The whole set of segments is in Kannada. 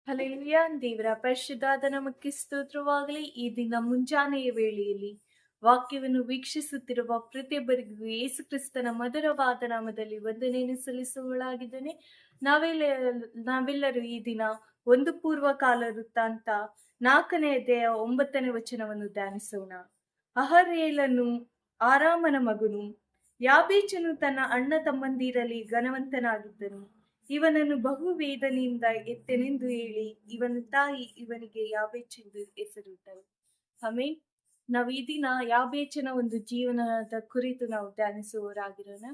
ಹಲ್ಲೆಲೂಯಾ. ದೇವರ ಪರಿಶುದ್ಧಾದ ನಾಮಕ್ಕೆ ಸ್ತೋತ್ರವಾಗಲಿ. ಈ ದಿನ ಮುಂಜಾನೆಯ ವೇಳೆಯಲ್ಲಿ ವಾಕ್ಯವನ್ನು ವೀಕ್ಷಿಸುತ್ತಿರುವ ಪ್ರತಿಯೊಬ್ಬರಿಗೂ ಯೇಸು ಕ್ರಿಸ್ತನ ಮಧುರವಾದ ನಾಮದಲ್ಲಿ ವಂದನೆಯನ್ನು ಸಲ್ಲಿಸುವಳಾಗಿದ್ದೇನೆ. ನಾವೆಲ್ಲರೂ ಈ ದಿನ ಒಂದು ಪೂರ್ವಕಾಲ ವೃತ್ತಾಂತ 4ನೇ ಅಧ್ಯಾಯ 9ನೇ ವಚನವನ್ನು ಧ್ಯಾನಿಸೋಣ. ಅಹರೇಲನು ಆರಾಮನ ಮಗನು, ಯಾಬೇಚನು ತನ್ನ ಅಣ್ಣ ತಮ್ಮಂದಿರಲ್ಲಿ ಘನವಂತನಾಗಿದ್ದನು. ಇವನನ್ನು ಬಹು ವೇದನೆಯಿಂದ ಎತ್ತೆನೆಂದು ಹೇಳಿ ಇವನ ತಾಯಿ ಇವನಿಗೆ ಯಾಬೇಚೆಂದು ಹೆಸರಿಟ್ಟರು. ಆಮೇಲೆ ನಾವು ಈ ದಿನ ಯಾಬೇಚನ ಒಂದು ಜೀವನದ ಕುರಿತು ನಾವು ಧ್ಯಾನಿಸುವವರಾಗಿರೋಣ.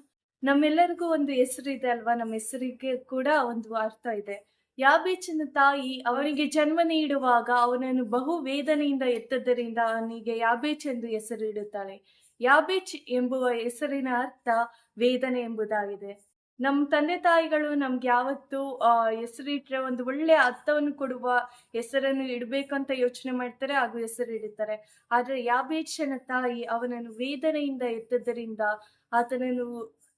ನಮ್ಮೆಲ್ಲರಿಗೂ ಒಂದು ಹೆಸರಿದೆ ಅಲ್ವಾ? ನಮ್ಮ ಹೆಸರಿಗೆ ಕೂಡ ಒಂದು ಅರ್ಥ ಇದೆ. ಯಾಬೇಚನ ತಾಯಿ ಅವನಿಗೆ ಜನ್ಮ ನೀಡುವಾಗ ಅವನನ್ನು ಬಹು ವೇದನೆಯಿಂದ ಎತ್ತದ್ದರಿಂದ ಅವನಿಗೆ ಯಾಬೇಚ್ ಎಂದು ಹೆಸರಿಡುತ್ತಾಳೆ. ಯಾಬೇಚ್ ಎಂಬುವ ಹೆಸರಿನ ಅರ್ಥ ವೇದನೆ ಎಂಬುದಾಗಿದೆ. ನಮ್ಮ ತಂದೆ ತಾಯಿಗಳು ನಮ್ಗೆ ಯಾವತ್ತು ಹೆಸರಿಟ್ರೆ ಒಂದು ಒಳ್ಳೆ ಅರ್ಥವನ್ನು ಕೊಡುವ ಹೆಸರನ್ನು ಇಡಬೇಕಂತ ಯೋಚನೆ ಮಾಡ್ತಾರೆ, ಹಾಗೂ ಹೆಸರಿಡುತ್ತಾರೆ. ಆದ್ರೆ ಯಾಬೇಚನ ತಾಯಿ ಅವನನ್ನು ವೇದನೆಯಿಂದ ಎತ್ತದ್ದರಿಂದ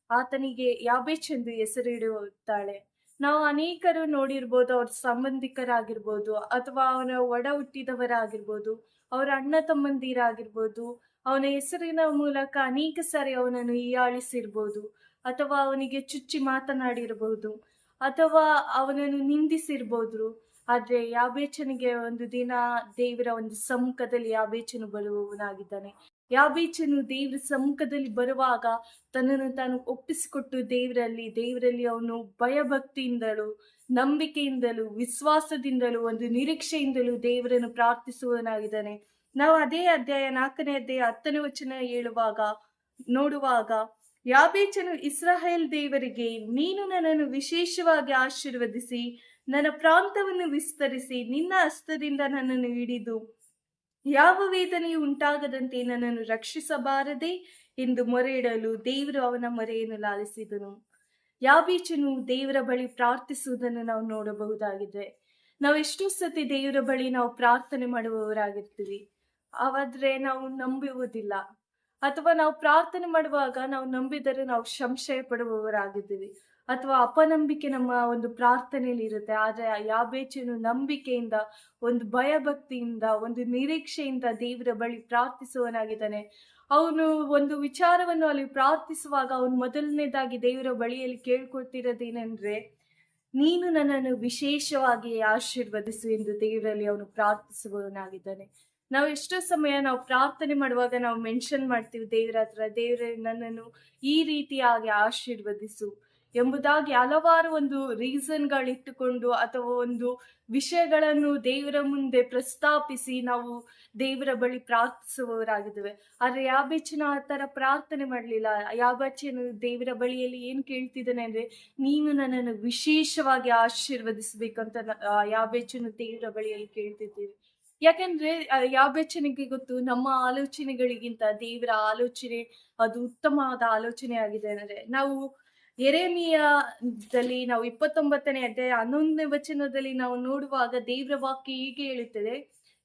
ಆತನಿಗೆ ಯಾಬೇಚ್ ಎಂದು ಹೆಸರಿಡುತ್ತಾಳೆ. ನಾವು ಅನೇಕರು ನೋಡಿರ್ಬೋದು, ಅವ್ರ ಸಂಬಂಧಿಕರಾಗಿರ್ಬೋದು ಅಥವಾ ಅವನ ಒಡ ಹುಟ್ಟಿದವರಾಗಿರ್ಬೋದು, ಅವರ ಅಣ್ಣ ತಮ್ಮಂದಿರಾಗಿರ್ಬೋದು, ಅವನ ಹೆಸರಿನ ಮೂಲಕ ಅನೇಕ ಸಾರಿ ಅವನನ್ನು ಹೀಯಾಳಿಸಿರ್ಬೋದು, ಅಥವಾ ಅವನಿಗೆ ಚುಚ್ಚಿ ಮಾತನಾಡಿರಬಹುದು, ಅಥವಾ ಅವನನ್ನು ನಿಂದಿಸಿರ್ಬೋದು. ಆದ್ರೆ ಯಾಬೇಚನಿಗೆ ಒಂದು ದಿನ ದೇವರ ಒಂದು ಸಮ್ಮುಖದಲ್ಲಿ ಯಾಬೇಚನು ಬರುವವನಾಗಿದ್ದಾನೆ. ಯಾಬೇಚನು ದೇವರ ಸಮ್ಮುಖದಲ್ಲಿ ಬರುವಾಗ ತನ್ನನ್ನು ತಾನು ಒಪ್ಪಿಸಿಕೊಟ್ಟು ದೇವರಲ್ಲಿ ಅವನು ಭಯಭಕ್ತಿಯಿಂದಲೂ ನಂಬಿಕೆಯಿಂದಲೂ ವಿಶ್ವಾಸದಿಂದಲೂ ಒಂದು ನಿರೀಕ್ಷೆಯಿಂದಲೂ ದೇವರನ್ನು ಪ್ರಾರ್ಥಿಸುವವನಾಗಿದ್ದಾನೆ. ನಾವು ಅದೇ ಅಧ್ಯಾಯ 4ನೇ ಅಧ್ಯಾಯ 10ನೇ ವಚನ ನೋಡುವಾಗ ಯಾಬೇಚನು ಇಸ್ರಾಯೇಲ್ ದೇವರಿಗೆ, ನೀನು ನನ್ನನ್ನು ವಿಶೇಷವಾಗಿ ಆಶೀರ್ವದಿಸಿ ನನ್ನ ಪ್ರಾಂತವನ್ನು ವಿಸ್ತರಿಸಿ ನಿನ್ನ ಹಸ್ತದಿಂದ ನನ್ನನ್ನು ಹಿಡಿದು ಯಾವ ವೇದನೆಯೂ ಉಂಟಾಗದಂತೆ ನನ್ನನ್ನು ರಕ್ಷಿಸಬಾರದೆ ಎಂದು ಮೊರೆ ಇಡಲು ದೇವರು ಅವನ ಮೊರೆಯನ್ನು ಲಾಲಿಸಿದನು. ಯಾಬೇಚನು ದೇವರ ಬಳಿ ಪ್ರಾರ್ಥಿಸುವುದನ್ನು ನಾವು ನೋಡಬಹುದಾಗಿದೆ. ನಾವು ಎಷ್ಟೋ ಸತಿ ದೇವರ ಬಳಿ ನಾವು ಪ್ರಾರ್ಥನೆ ಮಾಡುವವರಾಗಿರ್ತೀವಿ, ಆದ್ರೆ ನಾವು ನಂಬುವುದಿಲ್ಲ. ಅಥವಾ ನಾವು ಪ್ರಾರ್ಥನೆ ಮಾಡುವಾಗ ನಾವು ನಂಬಿದರೆ ನಾವು ಸಂಶಯ ಪಡುವವರಾಗಿದ್ದೀವಿ, ಅಥವಾ ಅಪನಂಬಿಕೆ ನಮ್ಮ ಒಂದು ಪ್ರಾರ್ಥನೆಯಲ್ಲಿ ಇರುತ್ತೆ. ಆದ್ರೆ ಯಾಬೇಚನು ನಂಬಿಕೆಯಿಂದ, ಒಂದು ಭಯಭಕ್ತಿಯಿಂದ, ಒಂದು ನಿರೀಕ್ಷೆಯಿಂದ ದೇವರ ಬಳಿ ಪ್ರಾರ್ಥಿಸುವವನಾಗಿದ್ದಾನೆ. ಅವನು ಒಂದು ವಿಚಾರವನ್ನು ಅಲ್ಲಿ ಪ್ರಾರ್ಥಿಸುವಾಗ ಅವನು ಮೊದಲನೇದಾಗಿ ದೇವರ ಬಳಿಯಲ್ಲಿ ಕೇಳ್ಕೊಳ್ತಿರೋದೇನೆಂದ್ರೆ, ನೀನು ನನ್ನನ್ನು ವಿಶೇಷವಾಗಿ ಆಶೀರ್ವದಿಸು ಎಂದು ದೇವರಲ್ಲಿ ಅವನು ಪ್ರಾರ್ಥಿಸುವವನಾಗಿದ್ದಾನೆ. ನಾವು ಎಷ್ಟೋ ಸಮಯ ನಾವು ಪ್ರಾರ್ಥನೆ ಮಾಡುವಾಗ ನಾವು ಮೆನ್ಷನ್ ಮಾಡ್ತೀವಿ ದೇವರ ಹತ್ರ, ದೇವರೇ ನನ್ನನ್ನು ಈ ರೀತಿಯಾಗಿ ಆಶೀರ್ವದಿಸು ಎಂಬುದಾಗಿ ಹಲವಾರು ಒಂದು ರೀಸನ್ಗಳಿಟ್ಟುಕೊಂಡು ಅಥವಾ ಒಂದು ವಿಷಯಗಳನ್ನು ದೇವರ ಮುಂದೆ ಪ್ರಸ್ತಾಪಿಸಿ ನಾವು ದೇವರ ಬಳಿ ಪ್ರಾರ್ಥಿಸುವವರಾಗಿದ್ದೇವೆ. ಆದ್ರೆ ಯಾಬೇಚನ ಆ ತರ ಪ್ರಾರ್ಥನೆ ಮಾಡಲಿಲ್ಲ. ಯಾಬೇಚನು ದೇವರ ಬಳಿಯಲ್ಲಿ ಏನ್ ಕೇಳ್ತಿದ್ದಾನೆ ಅಂದ್ರೆ, ನೀನು ನನ್ನನ್ನು ವಿಶೇಷವಾಗಿ ಆಶೀರ್ವದಿಸ್ಬೇಕಂತ ಯಾಬೇಚನು ದೇವರ ಬಳಿಯಲ್ಲಿ ಕೇಳ್ತಿದ್ದೀವಿ. ಯಾಕಂದ್ರೆ ಯಾಬೇಚನಿಗೆ ಗೊತ್ತು, ನಮ್ಮ ಆಲೋಚನೆಗಳಿಗಿಂತ ದೇವರ ಆಲೋಚನೆ ಅದು ಉತ್ತಮವಾದ ಆಲೋಚನೆ ಆಗಿದೆ. ಅಂದ್ರೆ ನಾವು ಯೆರೆಮೀಯದಲ್ಲಿ ನಾವು 29ನೇ ಅಧ್ಯಾಯ 11ನೇ ವಚನದಲ್ಲಿ ನಾವು ನೋಡುವಾಗ ದೇವರ ವಾಕ್ಯ ಹೀಗೆ ಹೇಳುತ್ತದೆ,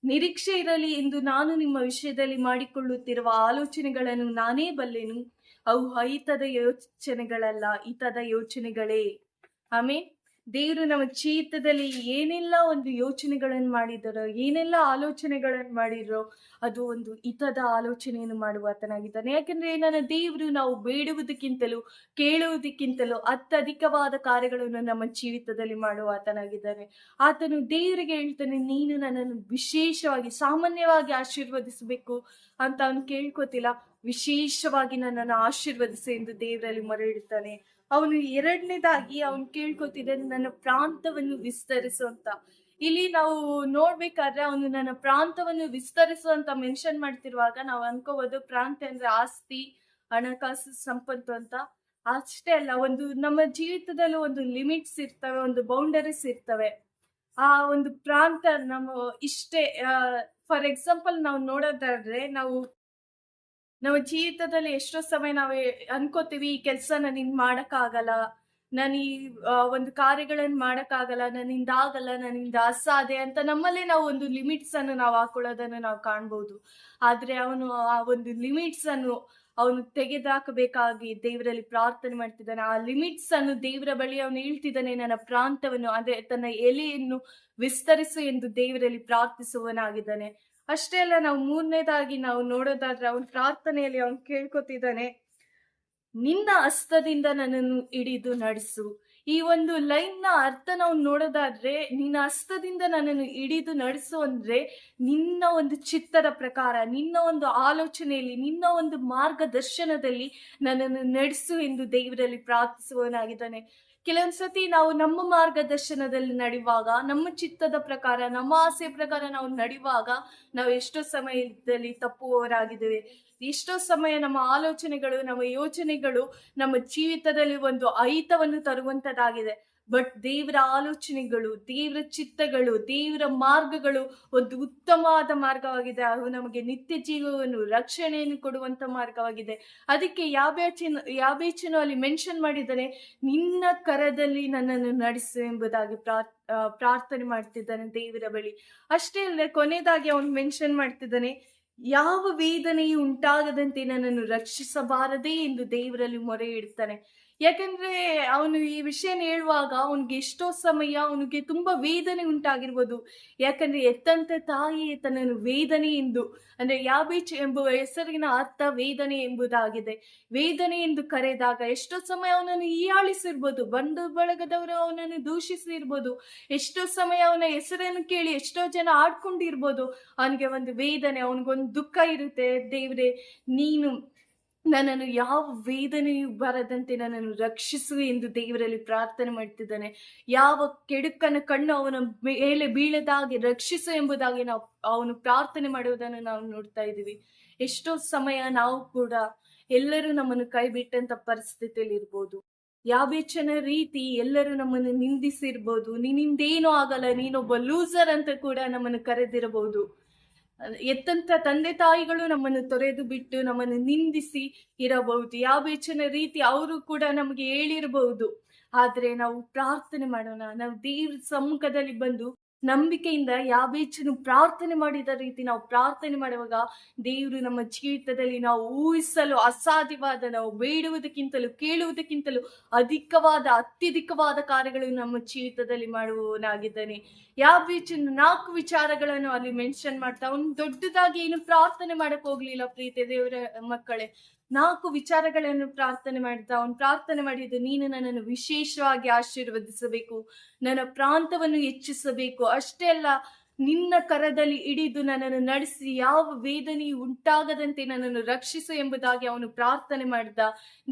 ನಿರೀಕ್ಷೆ ಇರಲಿ ಎಂದು ನಾನು ನಿಮ್ಮ ವಿಷಯದಲ್ಲಿ ಮಾಡಿಕೊಳ್ಳುತ್ತಿರುವ ಆಲೋಚನೆಗಳನ್ನು ನಾನೇ ಬಲ್ಲೆನು, ಅವು ಅಹಿತದ ಯೋಚನೆಗಳಲ್ಲ, ಹಿತದ ಯೋಚನೆಗಳೇ. ಆಮೇಲೆ ದೇವರು ನಮ್ಮ ಜೀವಿತದಲ್ಲಿ ಏನೆಲ್ಲ ಒಂದು ಯೋಚನೆಗಳನ್ನು ಮಾಡಿದರೋ, ಏನೆಲ್ಲ ಆಲೋಚನೆಗಳನ್ನು ಮಾಡಿರೋ, ಅದು ಒಂದು ಹಿತದ ಆಲೋಚನೆಯನ್ನು ಮಾಡುವ ಆತನಾಗಿದ್ದಾನೆ. ಯಾಕಂದ್ರೆ ನನ್ನ ದೇವರು ನಾವು ಬೇಡುವುದಕ್ಕಿಂತಲೂ ಕೇಳುವುದಕ್ಕಿಂತಲೂ ಅತ್ಯಧಿಕವಾದ ಕಾರ್ಯಗಳನ್ನು ನಮ್ಮ ಜೀವಿತದಲ್ಲಿ ಮಾಡುವ ಆತನಾಗಿದ್ದಾನೆ. ಆತನು ದೇವರಿಗೆ ಹೇಳ್ತಾನೆ, ನೀನು ನನ್ನನ್ನು ವಿಶೇಷವಾಗಿ ಸಾಮಾನ್ಯವಾಗಿ ಆಶೀರ್ವದಿಸಬೇಕು ಅಂತ ಅವನು ಕೇಳ್ಕೋತಿಲ್ಲ, ವಿಶೇಷವಾಗಿ ನನ್ನನ್ನು ಆಶೀರ್ವದಿಸು ಎಂದು ದೇವರಲ್ಲಿ ಮೊರೆ ಇಡ್ತಾನೆ. ಅವನು ಎರಡನೇದಾಗಿ ಅವನು ಕೇಳ್ಕೊತಿದ್ದಾನೆ, ನನ್ನ ಪ್ರಾಂತವನ್ನು ವಿಸ್ತರಿಸು ಅಂತ. ಇಲ್ಲಿ ನಾವು ನೋಡ್ಬೇಕಾದ್ರೆ ಅವನು ನನ್ನ ಪ್ರಾಂತವನ್ನು ವಿಸ್ತರಿಸು ಅಂತ ಮೆನ್ಷನ್ ಮಾಡ್ತಿರುವಾಗ ನಾವು ಅನ್ಕೋಬಹುದು ಪ್ರಾಂತ ಅಂದ್ರೆ ಆಸ್ತಿ, ಹಣಕಾಸು, ಸಂಪತ್ತು ಅಂತ. ಅಷ್ಟೇ ಅಲ್ಲ, ಒಂದು ನಮ್ಮ ಜೀವಿತದಲ್ಲೂ ಒಂದು ಲಿಮಿಟ್ಸ್ ಇರ್ತವೆ, ಒಂದು ಬೌಂಡರೀಸ್ ಇರ್ತವೆ. ಆ ಒಂದು ಪ್ರಾಂತ ನಮ್ಮ ಇಷ್ಟೇ. ಫಾರ್ ಎಕ್ಸಾಂಪಲ್ ನಾವು ನೋಡೋದಾದ್ರೆ, ನಮ್ಮ ಜೀವಿತದಲ್ಲಿ ಎಷ್ಟೋ ಸಮಯ ನಾವು ಅನ್ಕೋತೀವಿ, ಈ ಕೆಲ್ಸನ ನೀನ್ ಮಾಡಕ್ಕಾಗಲ್ಲ, ನಾನು ಈ ಒಂದು ಕಾರ್ಯಗಳನ್ನು ಮಾಡಕ್ಕಾಗಲ್ಲ, ನನ್ನಿಂದ ಆಗಲ್ಲ, ನನ್ನಿಂದ ಅಸಾಧ್ಯ ಅಂತ ನಮ್ಮಲ್ಲೇ ನಾವು ಒಂದು ಲಿಮಿಟ್ಸ್ ಅನ್ನು ನಾವು ಹಾಕೊಳ್ಳೋದನ್ನು ನಾವು ಕಾಣ್ಬೋದು. ಆದ್ರೆ ಅವನು ಆ ಒಂದು ಲಿಮಿಟ್ಸ್ ಅನ್ನು ಅವನು ತೆಗೆದುಹಾಕಬೇಕಾಗಿ ದೇವರಲ್ಲಿ ಪ್ರಾರ್ಥನೆ ಮಾಡ್ತಿದ್ದಾನೆ. ಆ ಲಿಮಿಟ್ಸ್ ಅನ್ನು ದೇವರ ಬಳಿ ಅವನು ಹೇಳ್ತಿದ್ದಾನೆ. ನನ್ನ ಪ್ರಾಂತವನ್ನು ಅಂದ್ರೆ ತನ್ನ ಎಲೆಯನ್ನು ವಿಸ್ತರಿಸು ಎಂದು ದೇವರಲ್ಲಿ ಪ್ರಾರ್ಥಿಸುವನಾಗಿದ್ದಾನೆ. ಅಷ್ಟೇ ಅಲ್ಲ, ನಾವು ಮೂರನೇದಾಗಿ ನಾವು ನೋಡೋದಾದ್ರೆ ಅವನ ಪ್ರಾರ್ಥನೆಯಲ್ಲಿ ಅವನು ಕೇಳ್ಕೊತಿದ್ದಾನೆ, ನಿನ್ನ ಹಸ್ತದಿಂದ ನನ್ನನ್ನು ಹಿಡಿದು ನಡೆಸು. ಈ ಒಂದು ಲೈನ್ ನ ಅರ್ಥ ನಾವು ನೋಡೋದಾದ್ರೆ, ನಿನ್ನ ಹಸ್ತದಿಂದ ನನ್ನನ್ನು ಹಿಡಿದು ನಡೆಸು ಅಂದ್ರೆ ನಿನ್ನ ಒಂದು ಚಿತ್ತದ ಪ್ರಕಾರ, ನಿನ್ನ ಒಂದು ಆಲೋಚನೆಯಲ್ಲಿ, ನಿನ್ನ ಒಂದು ಮಾರ್ಗದರ್ಶನದಲ್ಲಿ ನನ್ನನ್ನು ನಡೆಸು ಎಂದು ದೇವರಲ್ಲಿ ಪ್ರಾರ್ಥಿಸುವವನಾಗಿದ್ದಾನೆ. ಕೆಲವೊಂದ್ಸತಿ ನಾವು ನಮ್ಮ ಮಾರ್ಗದರ್ಶನದಲ್ಲಿ ನಡೆಯುವಾಗ, ನಮ್ಮ ಚಿತ್ತದ ಪ್ರಕಾರ, ನಮ್ಮ ಆಸೆ ಪ್ರಕಾರ ನಾವು ನಡೆಯುವಾಗ ನಾವು ಎಷ್ಟೋ ಸಮಯದಲ್ಲಿ ತಪ್ಪುವವರಾಗಿದ್ದೇವೆ. ಎಷ್ಟೋ ಸಮಯ ನಮ್ಮ ಆಲೋಚನೆಗಳು, ನಮ್ಮ ಯೋಚನೆಗಳು ನಮ್ಮ ಜೀವಿತದಲ್ಲಿ ಒಂದು ಅಹಿತವನ್ನು ತರುವಂತದ್ದಾಗಿದೆ. ಬಟ್ ದೇವರ ಆಲೋಚನೆಗಳು, ದೇವರ ಚಿತ್ತಗಳು, ದೇವರ ಮಾರ್ಗಗಳು ಒಂದು ಉತ್ತಮವಾದ ಮಾರ್ಗವಾಗಿದೆ. ಅವು ನಮಗೆ ನಿತ್ಯ ಜೀವವನ್ನು, ರಕ್ಷಣೆಯನ್ನು ಕೊಡುವಂತ ಮಾರ್ಗವಾಗಿದೆ. ಅದಕ್ಕೆ ಯಾಬೇಚನು ಅಲ್ಲಿ ಮೆನ್ಷನ್ ಮಾಡಿದ್ದಾನೆ, ನಿನ್ನ ಕರದಲ್ಲಿ ನನ್ನನ್ನು ನಡೆಸು ಎಂಬುದಾಗಿ ಪ್ರಾರ್ಥನೆ ಮಾಡ್ತಿದ್ದಾನೆ ದೇವರ ಬಳಿ. ಅಷ್ಟೇ ಅಲ್ಲದೆ ಕೊನೆಯದಾಗಿ ಅವನು ಮೆನ್ಷನ್ ಮಾಡ್ತಿದ್ದಾನೆ, ಯಾವ ವೇದನೆಯು ಉಂಟಾಗದಂತೆ ನನ್ನನ್ನು ರಕ್ಷಿಸಬಾರದೇ ಎಂದು ದೇವರಲ್ಲಿ ಮೊರೆ ಇಡ್ತಾನೆ. ಯಾಕಂದ್ರೆ ಅವನು ಈ ವಿಷಯನ ಹೇಳುವಾಗ ಅವನಿಗೆ ಎಷ್ಟೋ ಸಮಯ ಅವನಿಗೆ ತುಂಬಾ ವೇದನೆ ಉಂಟಾಗಿರ್ಬೋದು. ಯಾಕಂದ್ರೆ ಎತ್ತಂತ ತಾಯಿ ತನ್ನನ್ನು ವೇದನೆ ಎಂದು, ಅಂದ್ರೆ ಯಾಬೇಚ್ ಎಂಬುವ ಹೆಸರಿನ ಅರ್ಥ ವೇದನೆ ಎಂಬುದಾಗಿದೆ. ವೇದನೆ ಎಂದು ಕರೆದಾಗ ಎಷ್ಟೋ ಸಮಯ ಅವನನ್ನು ಹೀಯಾಳಿಸಿರ್ಬೋದು, ಬಂಧು ಬಳಗದವರು ಅವನನ್ನು ದೂಷಿಸಿರ್ಬೋದು, ಎಷ್ಟೋ ಸಮಯ ಅವನ ಹೆಸರನ್ನು ಕೇಳಿ ಎಷ್ಟೋ ಜನ ಆಡ್ಕೊಂಡಿರ್ಬೋದು. ಅವನಿಗೆ ಒಂದು ವೇದನೆ, ಅವನಿಗೊಂದು ದುಃಖ ಇರುತ್ತೆ. ದೇವ್ರೆ, ನೀನು ನನ್ನನ್ನು ಯಾವ ವೇದನೆಯು ಬರದಂತೆ ನನ್ನನ್ನು ರಕ್ಷಿಸು ಎಂದು ದೇವರಲ್ಲಿ ಪ್ರಾರ್ಥನೆ ಮಾಡ್ತಿದ್ದಾನೆ. ಯಾವ ಕೆಡುಕನ ಕಣ್ಣು ಅವನ ಮೇಲೆ ಬೀಳದಾಗಿ ರಕ್ಷಿಸು ಎಂಬುದಾಗಿ ಅವನು ಪ್ರಾರ್ಥನೆ ಮಾಡುವುದನ್ನು ನಾವು ನೋಡ್ತಾ ಇದ್ದೀವಿ. ಎಷ್ಟೋ ಸಮಯ ನಾವು ಕೂಡ ಎಲ್ಲರೂ ನಮ್ಮನ್ನು ಕೈ ಬಿಟ್ಟಂತ ಪರಿಸ್ಥಿತಿಯಲ್ಲಿ ಇರ್ಬೋದು. ಯಾಬೇಚನ ರೀತಿ ಎಲ್ಲರೂ ನಮ್ಮನ್ನು ನಿಂದಿಸಿರ್ಬೋದು, ನಿನ್ನಿಂದೇನೂ ಆಗಲ್ಲ, ನೀನೊಬ್ಬ ಲೂಸರ್ ಅಂತ ಕೂಡ ನಮ್ಮನ್ನು ಕರೆದಿರಬಹುದು. ಎತ್ತಂತ ತಂದೆ ತಾಯಿಗಳು ನಮ್ಮನ್ನು ತೊರೆದು ಬಿಟ್ಟು ನಮ್ಮನ್ನು ನಿಂದಿಸಿ ಇರಬಹುದು. ಯಾಬೇಚನ ರೀತಿ ಅವರು ಕೂಡ ನಮಗೆ ಹೇಳಿರಬಹುದು. ಆದ್ರೆ ನಾವು ಪ್ರಾರ್ಥನೆ ಮಾಡೋಣ. ನಾವು ದೇವ್ರ ಸಮ್ಮುಖದಲ್ಲಿ ಬಂದು ನಂಬಿಕೆಯಿಂದ ಯಾಬೇಚನು ಪ್ರಾರ್ಥನೆ ಮಾಡಿದ ರೀತಿ ನಾವು ಪ್ರಾರ್ಥನೆ ಮಾಡುವಾಗ ದೇವರು ನಮ್ಮ ಜೀವಿತದಲ್ಲಿ ನಾವು ಊಹಿಸಲು ಅಸಾಧ್ಯವಾದ, ನಾವು ಬೇಡುವುದಕ್ಕಿಂತಲೂ ಕೇಳುವುದಕ್ಕಿಂತಲೂ ಅತ್ಯಧಿಕವಾದ ಕಾರ್ಯಗಳು ನಮ್ಮ ಜೀವಿತದಲ್ಲಿ ಮಾಡುವವನಾಗಿದ್ದಾನೆ. ಯಾಬೇಚನು 4 ವಿಚಾರಗಳನ್ನು ಅಲ್ಲಿ ಮೆನ್ಷನ್ ಮಾಡ್ತಾ, ಅವನು ದೊಡ್ಡದಾಗಿ ಏನು ಪ್ರಾರ್ಥನೆ ಮಾಡಕ್ ಹೋಗ್ಲಿಲ್ಲ. ಪ್ರೀತಿ ದೇವರ ಮಕ್ಕಳೇ, 4 ವಿಚಾರಗಳನ್ನು ಪ್ರಾರ್ಥನೆ ಮಾಡಿದ. ಅವನು ಪ್ರಾರ್ಥನೆ ಮಾಡಿದ್ದು, ನೀನು ನನ್ನನ್ನು ವಿಶೇಷವಾಗಿ ಆಶೀರ್ವದಿಸಬೇಕು, ನನ್ನ ಪ್ರಾಂತವನ್ನು ಹೆಚ್ಚಿಸಬೇಕು. ಅಷ್ಟೇ ಅಲ್ಲ, ನಿನ್ನ ಕರದಲ್ಲಿ ಹಿಡಿದು ನನ್ನನ್ನು ನಡೆಸಿ ಯಾವ ವೇದನೆಯು ಉಂಟಾಗದಂತೆ ನನ್ನನ್ನು ರಕ್ಷಿಸು ಎಂಬುದಾಗಿ ಅವನು ಪ್ರಾರ್ಥನೆ ಮಾಡಿದ.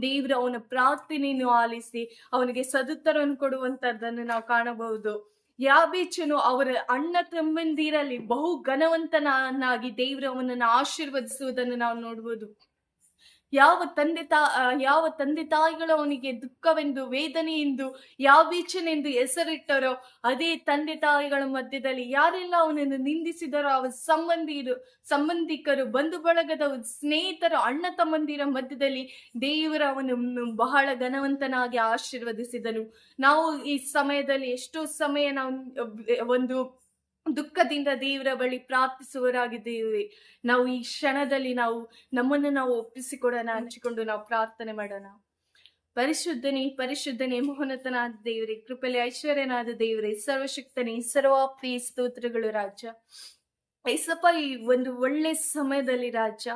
ದೇವರು ಅವನ ಪ್ರಾರ್ಥನೆಯನ್ನು ಆಲಿಸಿ ಅವನಿಗೆ ಸದುತ್ತರವನ್ನು ಕೊಡುವಂತದ್ದನ್ನು ನಾವು ಕಾಣಬಹುದು. ಯಾಬೇಚನು ಅವರ ಅಣ್ಣ ತಮ್ಮಂದಿರಲ್ಲಿ ಬಹು ಘನವಂತನಾಗಿ ದೇವರು ಅವನನ್ನು ಆಶೀರ್ವದಿಸುವುದನ್ನು ನಾವು ನೋಡ್ಬೋದು. ಯಾವ ತಂದೆ ತಾಯಿಗಳು ಅವನಿಗೆ ದುಃಖವೆಂದು, ವೇದನೆ ಎಂದು, ಯಾಬೇಚನೆಂದು ಹೆಸರಿಟ್ಟರೋ, ಅದೇ ತಂದೆ ತಾಯಿಗಳ ಮಧ್ಯದಲ್ಲಿ ಯಾರೆಲ್ಲ ಅವನನ್ನು ನಿಂದಿಸಿದರೋ ಅವರ ಸಂಬಂಧಿಕರು, ಬಂಧು ಬಳಗದ ಸ್ನೇಹಿತರು, ಅಣ್ಣ ತಮ್ಮಂದಿರ ಮಧ್ಯದಲ್ಲಿ ದೇವರ ಅವನನ್ನು ಬಹಳ ಘನವಂತನಾಗಿ ಆಶೀರ್ವದಿಸಿದನು. ನಾವು ಈ ಸಮಯದಲ್ಲಿ ಎಷ್ಟೋ ಸಮಯ ನಾವು ಒಂದು ದುಃಖದಿಂದ ದೇವರ ಬಳಿ ಪ್ರಾರ್ಥಿಸುವರಾಗಿದ್ದೇವೆ. ನಾವು ಈ ಕ್ಷಣದಲ್ಲಿ ನಮ್ಮನ್ನು ನಾವು ಒಪ್ಪಿಸಿಕೊಡೋಣ, ಹಂಚಿಕೊಂಡು ನಾವು ಪ್ರಾರ್ಥನೆ ಮಾಡೋಣ. ಪರಿಶುದ್ಧನೇ ಮಹೋನ್ನತನಾದ ದೇವರೇ, ಕೃಪೆಯಲ್ಲಿ ಐಶ್ವರ್ಯನಾದ ದೇವರೇ, ಸರ್ವಶಕ್ತನೇ, ಸರ್ವಾಪ್ರಿಯ ಸ್ತೋತ್ರಗಳು ರಾಜ. ಏಸಪ್ಪ, ಈ ಒಂದು ಒಳ್ಳೆ ಸಮಯದಲ್ಲಿ ರಾಜ,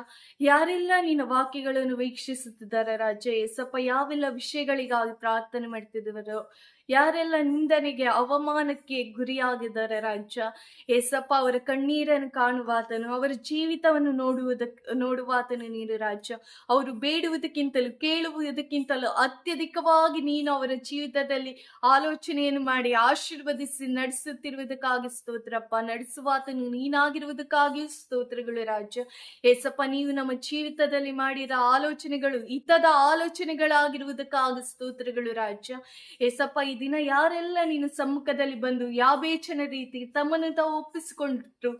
ಯಾರೆಲ್ಲ ನಿನ್ನ ವಾಕ್ಯಗಳನ್ನು ವೀಕ್ಷಿಸುತ್ತಿದ್ದಾರೆ ರಾಜ, ಏಸಪ್ಪ, ಯಾವೆಲ್ಲ ವಿಷಯಗಳಿಗಾಗಿ ಪ್ರಾರ್ಥನೆ ಮಾಡ್ತಿದ್ದವರೋ, ಯಾರೆಲ್ಲ ನಿಂದನೆಗೆ, ಅವಮಾನಕ್ಕೆ ಗುರಿಯಾಗಿದ್ದಾರೆ ರಾಜ, ಏಸಪ್ಪ, ಅವರ ಕಣ್ಣೀರನ್ನು ಕಾಣುವಾತನು, ಅವರ ಜೀವಿತವನ್ನು ನೋಡುವಾತನು ನೀನು ರಾಜ. ಅವರು ಬೇಡುವುದಕ್ಕಿಂತಲೂ ಕೇಳುವುದಕ್ಕಿಂತಲೂ ಅತ್ಯಧಿಕವಾಗಿ ನೀನು ಅವರ ಜೀವಿತದಲ್ಲಿ ಆಲೋಚನೆಯನ್ನು ಮಾಡಿ ಆಶೀರ್ವದಿಸಿ ನಡೆಸುತ್ತಿರುವುದಕ್ಕಾಗಿ ಸ್ತೋತ್ರಪ್ಪ. ನಡೆಸುವಾತನು ನೀನಾಗಿರುವುದಕ್ಕಾಗಿ ಸ್ತೋತ್ರಗಳು ರಾಜ. ಏಸಪ್ಪ, ನೀವು ನಮ್ಮ ಜೀವಿತದಲ್ಲಿ ಮಾಡಿದ ಆಲೋಚನೆಗಳು ಹಿತದ ಆಲೋಚನೆಗಳಾಗಿರುವುದಕ್ಕಾಗಿ ಸ್ತೋತ್ರಗಳು ರಾಜ. ಏಸಪ್ಪ, ಈ ದಿನ ಯಾರೆಲ್ಲ ನಿನ್ನ ಸಮ್ಮುಖದಲ್ಲಿ ಬಂದು ಯಾಬೇಚನ ರೀತಿ ತಮ್ಮನ್ನು ತಾವು ಒಪ್ಪಿಸಿಕೊಂಡ್ರು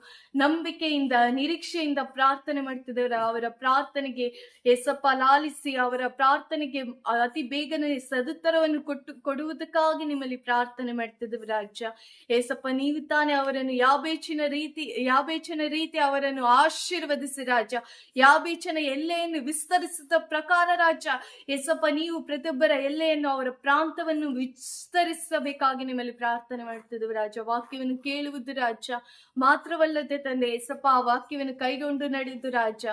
ನಂಬಿಕೆಯಿಂದ ನಿರೀಕ್ಷೆಯಿಂದ ಪ್ರಾರ್ಥನೆ ಮಾಡ್ತಿದ್ದಾರೆ, ಅವರ ಪ್ರಾರ್ಥನೆಗೆ ಏಸಪ್ಪ ಲಾಲಿಸಿ ಅವರ ಪ್ರಾರ್ಥನೆಗೆ ಅತಿ ಬೇಗನೆ ಸದುತ್ತರವನ್ನು ಕೊಡುವುದಕ್ಕಾಗಿ ನಿಮ್ಮಲ್ಲಿ ಪ್ರಾರ್ಥನೆ ಮಾಡ್ತಿದ್ದೇವೆ ರಾಜ. ಏಸಪ್ಪ ನೀವು ತಾನೇ ಅವರನ್ನು ಯಾಬೇಚನ ರೀತಿ ಅವರನ್ನು ಆಶೀರ್ವದಿಸಿ ರಾಜ. ಯಾಬೇಚನ ಎಲ್ಲೆಯನ್ನು ವಿಸ್ತರಿಸಿದ ಪ್ರಕಾರ ರಾಜ ಏಸಪ್ಪ ನೀವು ಪ್ರತಿಯೊಬ್ಬರ ಎಲ್ಲೆಯನ್ನು ಅವರ ಪ್ರಾಂತವನ್ನು ವಿಸ್ತರಿಸಬೇಕಾಗಿ ನಿಮ್ಮಲ್ಲಿ ಪ್ರಾರ್ಥನೆ ಮಾಡ್ತಿದ್ದೇವೆ ರಾಜ. ವಾಕ್ಯವನ್ನು ಕೇಳುವುದು ರಾಜ ಮಾತ್ರವಲ್ಲದೆ ತಂದೆ ಏಸಪ್ಪ ಆ ವಾಕ್ಯವನ್ನು ಕೈಗೊಂಡು ನಡೆದು ರಾಜ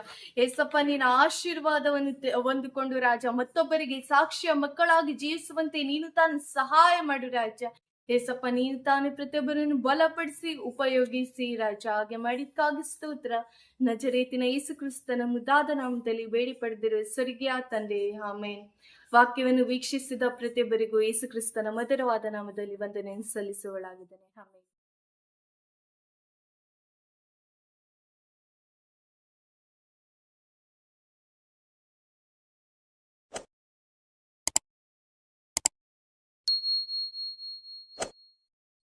ಏಸಪ್ಪ ನಿನ್ನ ಆಶೀರ್ವಾದವನ್ನು ಹೊಂದಿಕೊಂಡು ರಾಜ ಮತ್ತೊಬ್ಬರಿಗೆ ಸಾಕ್ಷಿಯ ಮಕ್ಕಳಾಗಿ ಜೀವಿಸುವಂತೆ ನೀನು ತಾನು ಸಹಾಯ ಮಾಡು ರಾಜ. ಏಸಪ್ಪ ನೀನು ತಾನೇ ಪ್ರತಿಯೊಬ್ಬರನ್ನು ಬಲಪಡಿಸಿ ಉಪಯೋಗಿಸಿ ರಾಜ. ಹಾಗೆ ಮಾಡಿದ್ಕಾಗಿ ಸ್ತೋತ್ರ. ನಜರೇತಿನ ಯೇಸು ಕ್ರಿಸ್ತನ ಮುದ್ದಾದ ನಾಮದಲ್ಲಿ ಬೇಡಿ ಪಡೆದಿರುವ ಸ್ವರ್ಗೀಯ ತಂದೆ, ಆಮೇನ್. ವಾಕ್ಯವನ್ನು ವೀಕ್ಷಿಸಿದ ಪ್ರತಿಯೊಬ್ಬರಿಗೂ ಯೇಸು ಕ್ರಿಸ್ತನ ಮಧುರವಾದ ನಾಮದಲ್ಲಿ ವಂದನೆ ಸಲ್ಲಿಸುವಳಾಗಿದ್ದೇನೆ, ಆಮೇನ್.